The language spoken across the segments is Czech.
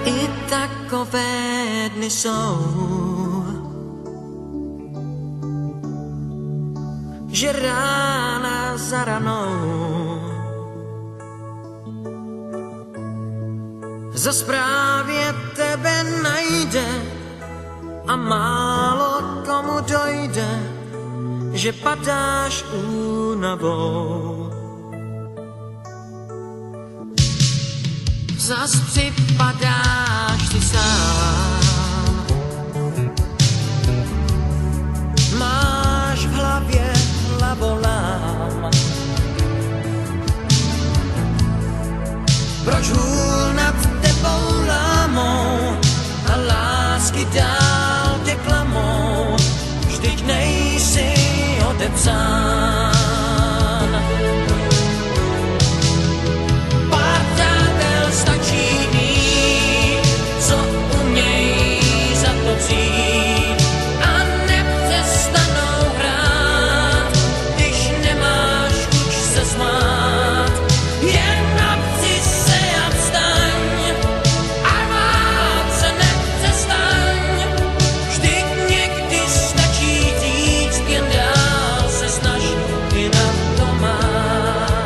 I takové dny jsou, že rána za ranou zas právě tebe najde a málo komu dojde, že padáš únavou. Zas připadáš si sám, máš v hlavě hlavolám. Proč hůl nad tebou lámou a lásky dál tě klamou, vždyť nejsi odepsán. Pár přátel stačí mít, co umějí za to přijít a nepřestanou hrát, když nemáš chuť se smát. Jen napři se a vstaň, armát se nepřestaň, vždyť někdy stačí říct, jen dál se snaž, i na to máš.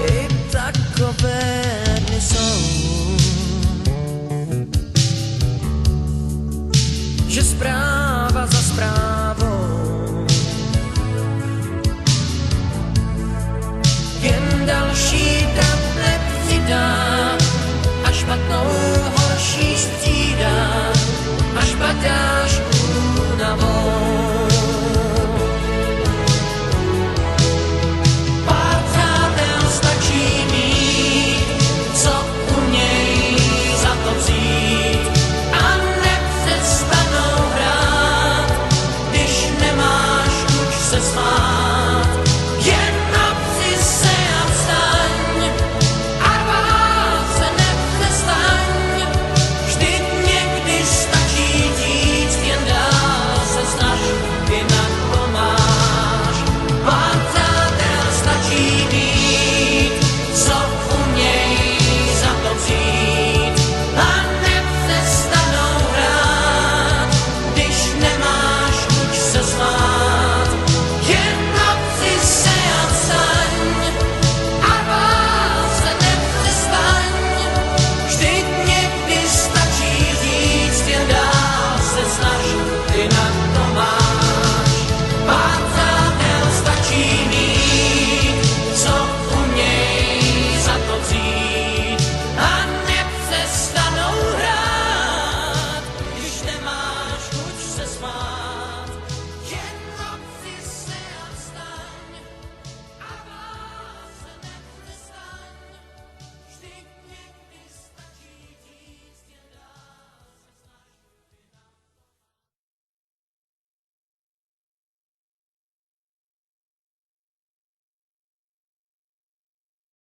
I takové dny jsou, že zpráva za zprávou jen další trap nepřidá a špatnou horší střídá, až padáš únavou. Pár přátel stačí mít, co umějí za to přijít a nepřestanou hrát, když nemáš chuť se smát.